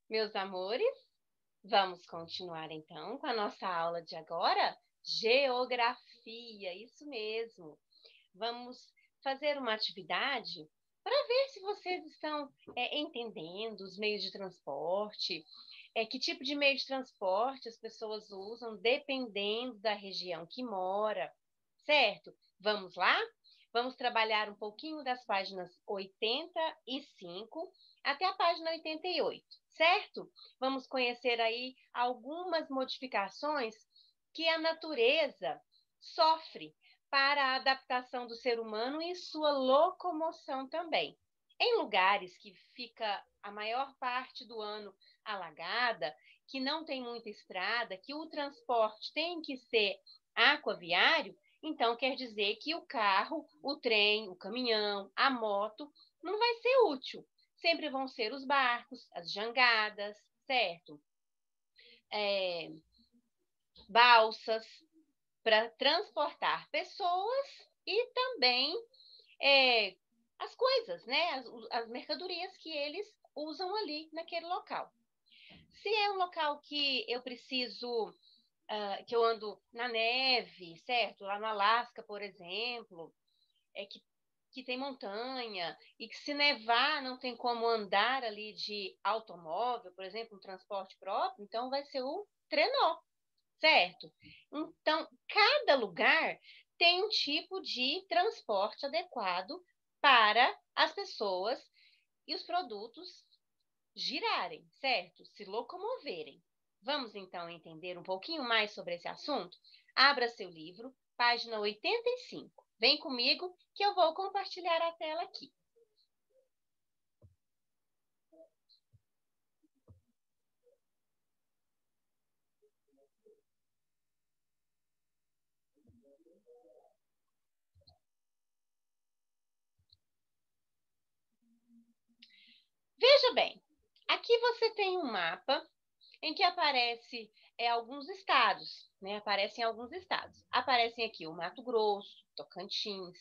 Meus amores, vamos continuar então com a nossa aula de agora, geografia, isso mesmo. Vamos fazer uma atividade para ver se vocês estão entendendo os meios de transporte, que tipo de meio de transporte as pessoas usam dependendo da região que mora, certo? Vamos lá? Vamos trabalhar um pouquinho das páginas 85 até a página 88, certo? Vamos conhecer aí algumas modificações que a natureza sofre para a adaptação do ser humano e sua locomoção também. Em lugares que fica a maior parte do ano alagada, que não tem muita estrada, que o transporte tem que ser aquaviário, então quer dizer que o carro, o trem, o caminhão, a moto não vai ser útil. Sempre vão ser os barcos, as jangadas, certo? Balsas para transportar pessoas e também as coisas, né? As mercadorias que eles usam ali naquele local. Se é um local que eu preciso, que eu ando na neve, certo? Lá no Alasca, por exemplo, que tem montanha e que se nevar não tem como andar ali de automóvel, por exemplo, um transporte próprio, então vai ser o trenó, certo? Então, cada lugar tem um tipo de transporte adequado para as pessoas e os produtos girarem, certo? Se locomoverem. Vamos então entender um pouquinho mais sobre esse assunto? Abra seu livro, página 85. Vem comigo que eu vou compartilhar a tela aqui. Veja bem, aqui você tem um mapa em que aparece alguns estados, né? Aparecem alguns estados. Aparecem aqui o Mato Grosso, Tocantins,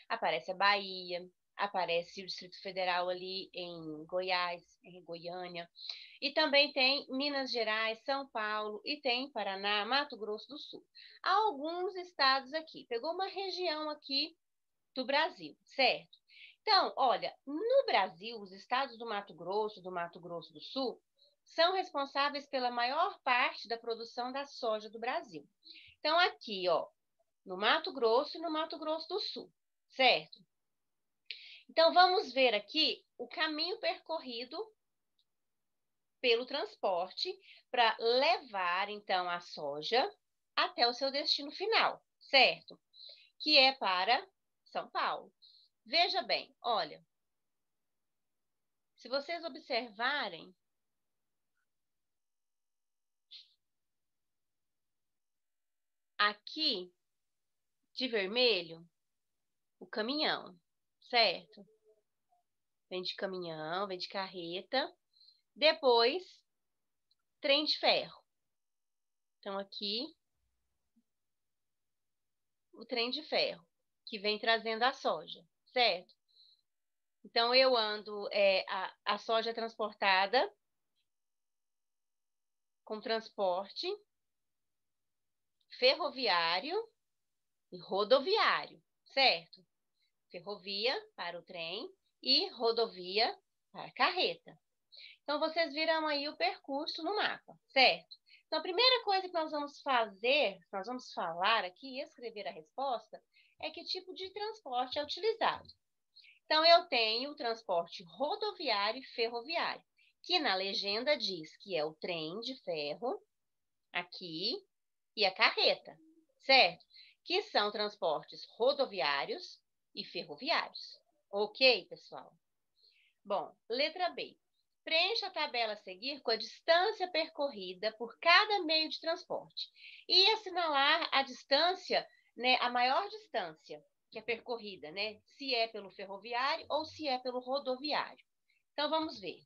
aparece a Bahia, aparece o Distrito Federal ali em Goiás, em Goiânia, e também tem Minas Gerais, São Paulo, e tem Paraná, Mato Grosso do Sul. Há alguns estados aqui. Pegou uma região aqui do Brasil, certo? Então, olha, no Brasil, os estados do Mato Grosso do Sul, são responsáveis pela maior parte da produção da soja do Brasil. Então, aqui, ó, no Mato Grosso e no Mato Grosso do Sul, certo? Então, vamos ver aqui o caminho percorrido pelo transporte para levar, então, a soja até o seu destino final, certo? Que é para São Paulo. Veja bem, olha, se vocês observarem, aqui de vermelho, o caminhão, certo? Vem de caminhão, vem de carreta. Depois, trem de ferro. Então, aqui, o trem de ferro, que vem trazendo a soja, certo? Então, eu ando, a soja é transportada com transporte ferroviário e rodoviário, certo? Ferrovia para o trem e rodovia para a carreta. Então, vocês viram aí o percurso no mapa, certo? Então, a primeira coisa que nós vamos fazer, nós vamos falar aqui e escrever a resposta, é que tipo de transporte é utilizado. Então, eu tenho o transporte rodoviário e ferroviário, que na legenda diz que é o trem de ferro, aqui, e a carreta, certo? Que são transportes rodoviários e ferroviários. Ok, pessoal? Bom, letra B. Preencha a tabela a seguir com a distância percorrida por cada meio de transporte e assinalar a distância, né, a maior distância que é percorrida, né, se é pelo ferroviário ou se é pelo rodoviário. Então, vamos ver.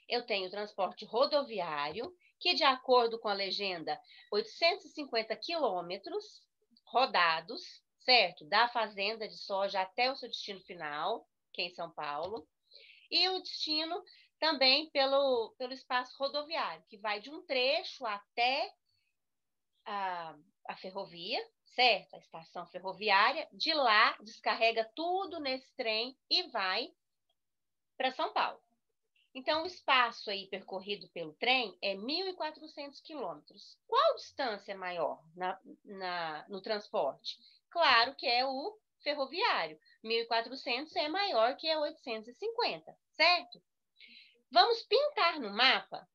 Eu tenho transporte rodoviário, que de acordo com a legenda, 850 quilômetros rodados, certo? Da fazenda de soja até o seu destino final, que é em São Paulo. E o destino também pelo espaço rodoviário, que vai de um trecho até a ferrovia, certo? A estação ferroviária. De lá, descarrega tudo nesse trem e vai para São Paulo. Então, o espaço aí percorrido pelo trem é 1.400 quilômetros. Qual distância é maior no transporte? Claro que é o ferroviário. 1.400 é maior que a 850, certo? Vamos pintar no mapa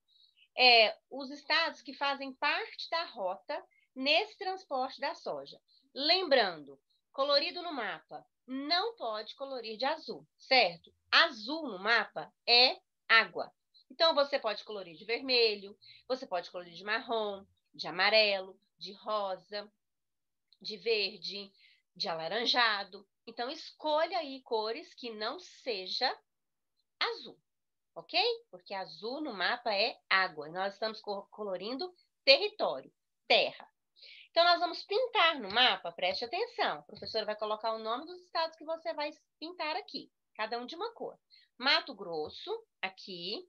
os estados que fazem parte da rota nesse transporte da soja. Lembrando, colorido no mapa não pode colorir de azul, certo? Azul no mapa é água. Então, você pode colorir de vermelho, você pode colorir de marrom, de amarelo, de rosa, de verde, de alaranjado. Então, escolha aí cores que não seja azul, ok? Porque azul no mapa é água. Nós estamos colorindo território, terra. Então, nós vamos pintar no mapa, preste atenção. A professora vai colocar o nome dos estados que você vai pintar aqui, cada um de uma cor. Mato Grosso, aqui,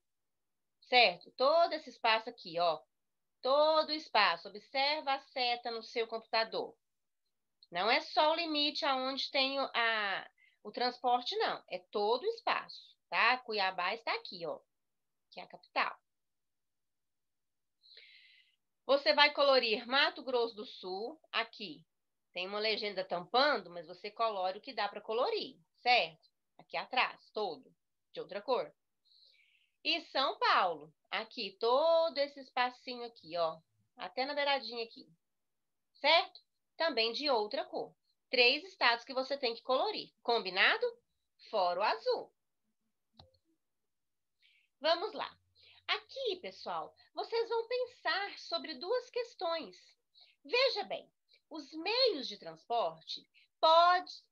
certo? Todo esse espaço aqui, ó. Todo o espaço. Observa a seta no seu computador. Não é só o limite aonde tem o transporte, não. É todo o espaço, tá? Cuiabá está aqui, ó, que é a capital. Você vai colorir Mato Grosso do Sul, aqui. Tem uma legenda tampando, mas você colore o que dá para colorir, certo? Aqui atrás, todo, de outra cor. E São Paulo, aqui, todo esse espacinho aqui, ó, até na beiradinha aqui, certo? Também de outra cor. 3 estados que você tem que colorir, combinado? Fora o azul. Vamos lá. Aqui, pessoal, vocês vão pensar sobre 2 questões. Veja bem, os meios de transporte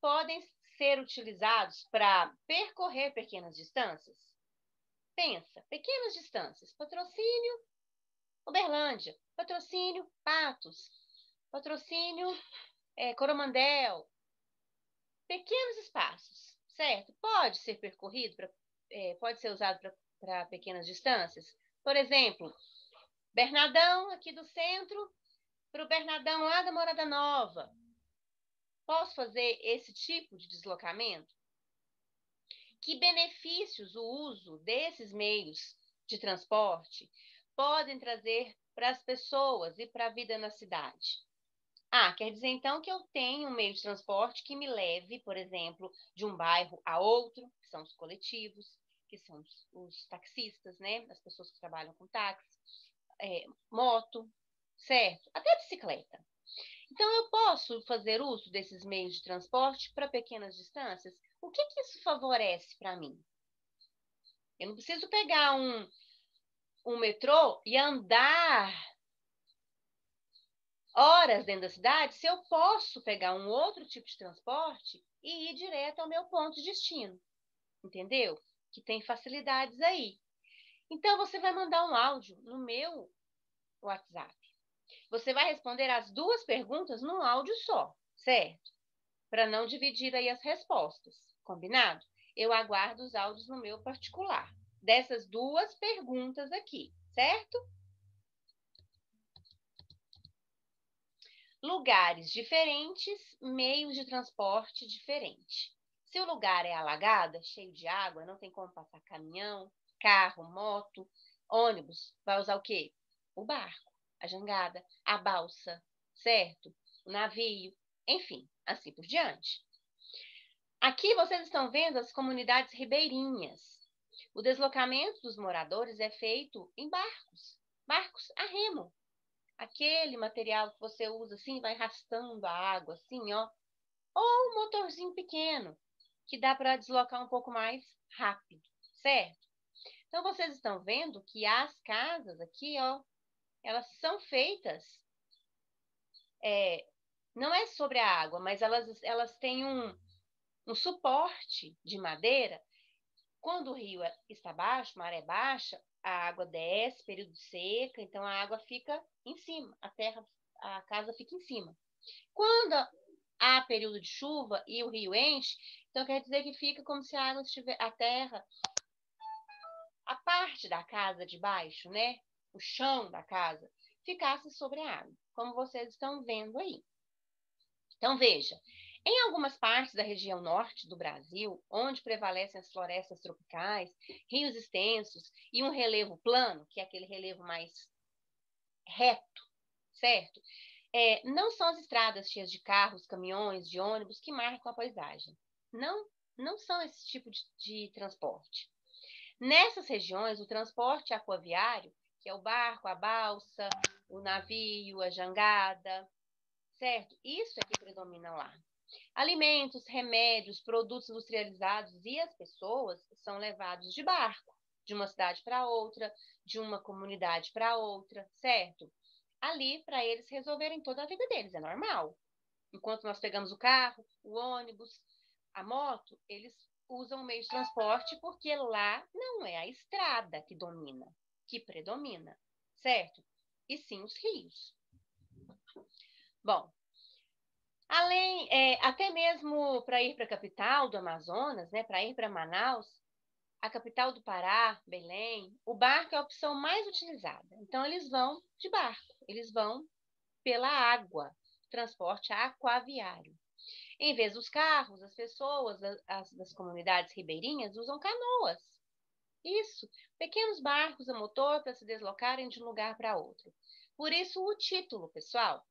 podem ser utilizados para percorrer pequenas distâncias? Pensa, pequenas distâncias. Patrocínio, Uberlândia. Patrocínio, Patos. Patrocínio, Coromandel. Pequenos espaços, certo? Pode ser percorrido, pode ser usado para pequenas distâncias. Por exemplo, Bernadão, aqui do centro, para o Bernadão lá da Morada Nova. Posso fazer esse tipo de deslocamento? Que benefícios o uso desses meios de transporte podem trazer para as pessoas e para a vida na cidade? Quer dizer então que eu tenho um meio de transporte que me leve, por exemplo, de um bairro a outro, que são os coletivos, que são os taxistas, né? As pessoas que trabalham com táxi, moto, certo? Até bicicleta. Então, eu posso fazer uso desses meios de transporte para pequenas distâncias? O que isso favorece para mim? Eu não preciso pegar um metrô e andar horas dentro da cidade se eu posso pegar um outro tipo de transporte e ir direto ao meu ponto de destino. Entendeu? Que tem facilidades aí. Então, você vai mandar um áudio no meu WhatsApp. Você vai responder as 2 perguntas num áudio só, certo? Para não dividir aí as respostas, combinado? Eu aguardo os áudios no meu particular, dessas 2 perguntas aqui, certo? Lugares diferentes, meios de transporte diferente. Se o lugar é alagado, cheio de água, não tem como passar caminhão, carro, moto, ônibus, vai usar o quê? O barco, a jangada, a balsa, certo? O navio, enfim, assim por diante. Aqui vocês estão vendo as comunidades ribeirinhas. O deslocamento dos moradores é feito em barcos a remo. Aquele material que você usa assim, vai arrastando a água assim, ó. Ou um motorzinho pequeno, que dá para deslocar um pouco mais rápido, certo? Então, vocês estão vendo que as casas aqui, ó, elas são feitas, não é sobre a água, mas elas têm um suporte de madeira. Quando o rio está baixo, maré baixa, a água desce, período de seca, então a água fica em cima, a casa fica em cima. Quando há período de chuva e o rio enche, então quer dizer que fica como se a água estivesse, a terra, a parte da casa de baixo, né? O chão da casa, ficasse sobre a água, como vocês estão vendo aí. Então, veja, em algumas partes da região norte do Brasil, onde prevalecem as florestas tropicais, rios extensos e um relevo plano, que é aquele relevo mais reto, certo? Não são as estradas cheias de carros, caminhões, de ônibus que marcam a paisagem. Não são esse tipo de transporte. Nessas regiões, o transporte aquaviário, que é o barco, a balsa, o navio, a jangada, certo? Isso é que predomina lá. Alimentos, remédios, produtos industrializados e as pessoas são levados de barco, de uma cidade para outra, de uma comunidade para outra, certo? Ali para eles resolverem toda a vida deles, é normal. Enquanto nós pegamos o carro, o ônibus, a moto, eles usam o meio de transporte porque lá não é a estrada que domina, que predomina, certo? E sim os rios. Bom, até mesmo para ir para a capital do Amazonas, né, para ir para Manaus, a capital do Pará, Belém, o barco é a opção mais utilizada. Então, eles vão de barco, eles vão pela água, transporte aquaviário. Em vez dos carros, as pessoas das comunidades ribeirinhas usam canoas. Isso, pequenos barcos a motor para se deslocarem de um lugar para outro. Por isso o título, pessoal.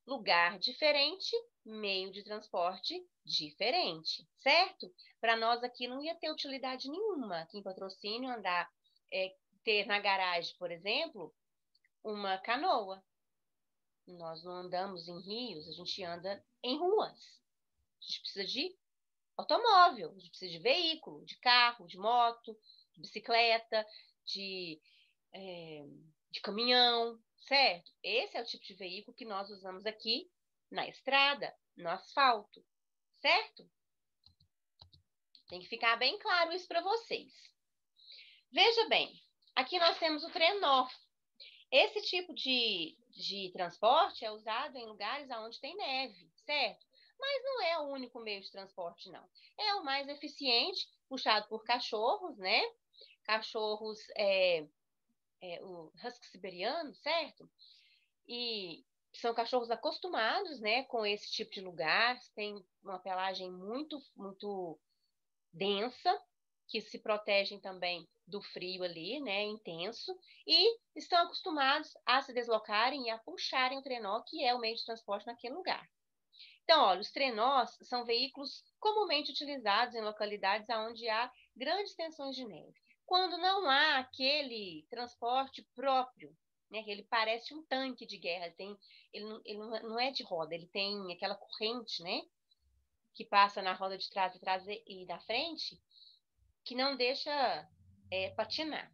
Lugar diferente, meio de transporte diferente, certo? Para nós aqui não ia ter utilidade nenhuma aqui em Patrocínio ter na garagem, por exemplo, uma canoa. Nós não andamos em rios, a gente anda em ruas. A gente precisa de automóvel, a gente precisa de veículo, de carro, de moto, de bicicleta, de caminhão, certo? Esse é o tipo de veículo que nós usamos aqui na estrada, no asfalto, certo? Tem que ficar bem claro isso para vocês. Veja bem, aqui nós temos o trenó. Esse tipo de transporte é usado em lugares onde tem neve, certo? Mas não é o único meio de transporte, não. É o mais eficiente, puxado por cachorros, né? Cachorros, o husky siberiano, certo? E são cachorros acostumados, né, com esse tipo de lugar, tem uma pelagem muito, muito densa, que se protegem também do frio ali, né, intenso, e estão acostumados a se deslocarem e a puxarem o trenó, que é o meio de transporte naquele lugar. Então, olha, os trenós são veículos comumente utilizados em localidades onde há grandes tensões de neve. Quando não há aquele transporte próprio, né, que ele parece um tanque de guerra, ele não é de roda, ele tem aquela corrente, né, que passa na roda de trás e da frente, que não deixa patinar.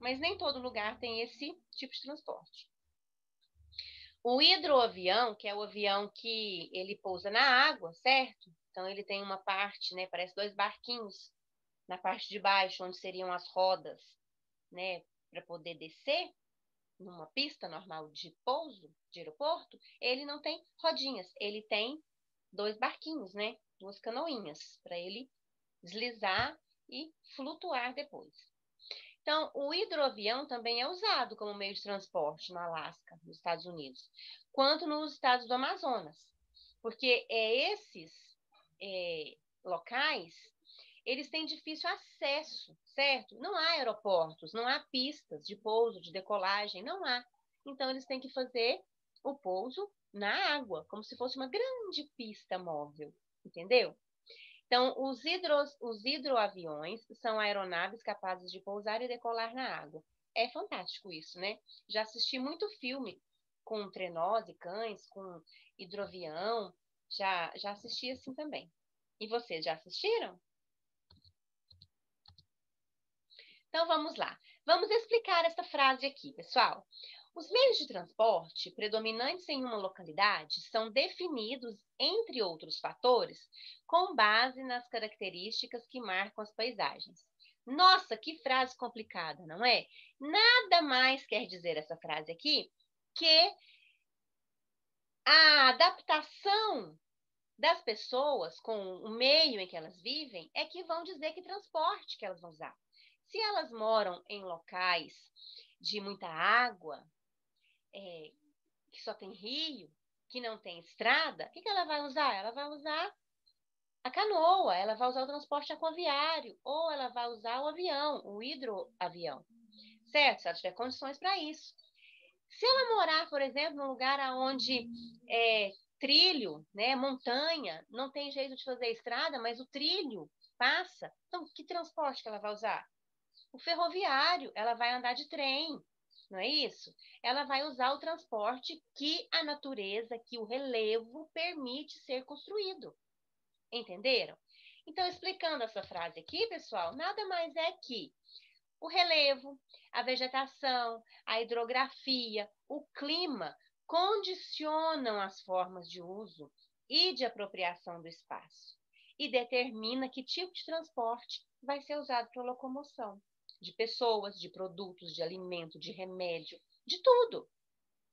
Mas nem todo lugar tem esse tipo de transporte. O hidroavião, que é o avião que ele pousa na água, certo? Então ele tem uma parte, né, parece dois barquinhos na parte de baixo, onde seriam as rodas, né, para poder descer numa pista normal de pouso de aeroporto. Ele não tem rodinhas, ele tem dois barquinhos, né, duas canoinhas, para ele deslizar e flutuar depois. Então, o hidroavião também é usado como meio de transporte no Alasca, nos Estados Unidos, quanto nos estados do Amazonas, porque esses locais, eles têm difícil acesso, certo? Não há aeroportos, não há pistas de pouso, de decolagem, não há. Então, eles têm que fazer o pouso na água, como se fosse uma grande pista móvel, entendeu? Então, os hidroaviões são aeronaves capazes de pousar e decolar na água. É fantástico isso, né? Já assisti muito filme com trenós e cães, com hidroavião. Já assisti assim também. E vocês já assistiram? Então, vamos lá. Vamos explicar essa frase aqui, pessoal. Os meios de transporte predominantes em uma localidade são definidos, entre outros fatores, com base nas características que marcam as paisagens. Nossa, que frase complicada, não é? Nada mais quer dizer essa frase aqui que a adaptação das pessoas com o meio em que elas vivem é que vão dizer que transporte que elas vão usar. Se elas moram em locais de muita água, que só tem rio, que não tem estrada, o que ela vai usar? Ela vai usar a canoa, ela vai usar o transporte aquaviário, ou ela vai usar o avião, o hidroavião, certo? Se ela tiver condições para isso. Se ela morar, por exemplo, num lugar onde trilho, né, montanha, não tem jeito de fazer estrada, mas o trilho passa, então que transporte que ela vai usar? O ferroviário, ela vai andar de trem, não é isso? Ela vai usar o transporte que a natureza, que o relevo permite ser construído. Entenderam? Então, explicando essa frase aqui, pessoal, nada mais é que o relevo, a vegetação, a hidrografia, o clima condicionam as formas de uso e de apropriação do espaço e determina que tipo de transporte vai ser usado para locomoção de pessoas, de produtos, de alimento, de remédio, de tudo.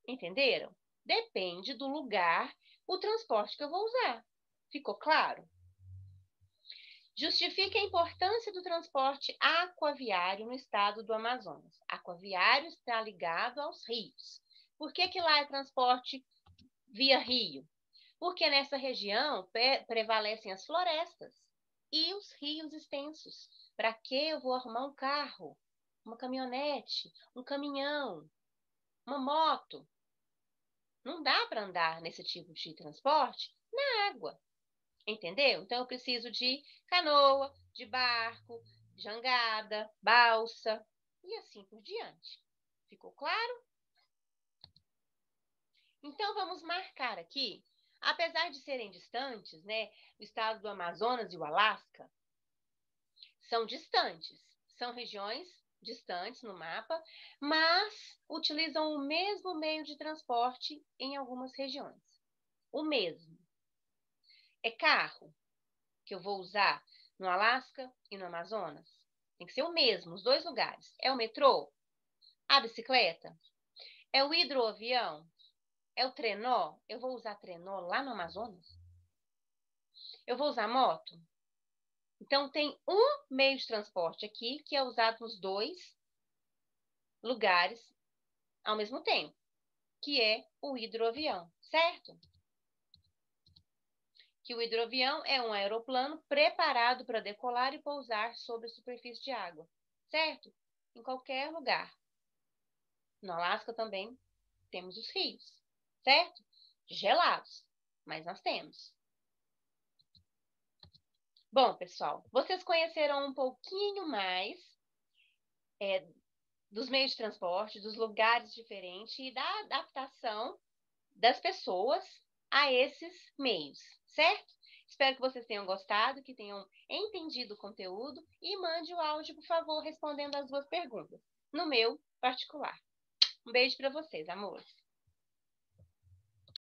Entenderam? Depende do lugar, o transporte que eu vou usar. Ficou claro? Justifique a importância do transporte aquaviário no estado do Amazonas. Aquaviário está ligado aos rios. Por que lá é transporte via rio? Porque nessa região prevalecem as florestas e os rios extensos. Para que eu vou arrumar um carro, uma caminhonete, um caminhão, uma moto? Não dá para andar nesse tipo de transporte na água. Entendeu? Então, eu preciso de canoa, de barco, jangada, balsa e assim por diante. Ficou claro? Então, vamos marcar aqui, apesar de serem distantes, né? O estado do Amazonas e o Alasca são distantes, são regiões distantes no mapa, mas utilizam o mesmo meio de transporte em algumas regiões. O mesmo. É carro, que eu vou usar no Alasca e no Amazonas? Tem que ser o mesmo, os dois lugares. É o metrô? A bicicleta? É o hidroavião? É o trenó? Eu vou usar trenó lá no Amazonas? Eu vou usar moto? Então, tem um meio de transporte aqui que é usado nos dois lugares ao mesmo tempo, que é o hidroavião, certo? Que o hidroavião é um aeroplano preparado para decolar e pousar sobre a superfície de água, certo? Em qualquer lugar. No Alasca também temos os rios, certo? Gelados, mas nós temos. Bom, pessoal, vocês conheceram um pouquinho mais dos meios de transporte, dos lugares diferentes e da adaptação das pessoas a esses meios, certo? Espero que vocês tenham gostado, que tenham entendido o conteúdo e mande o áudio, por favor, respondendo as duas perguntas, no meu particular. Um beijo para vocês, amores.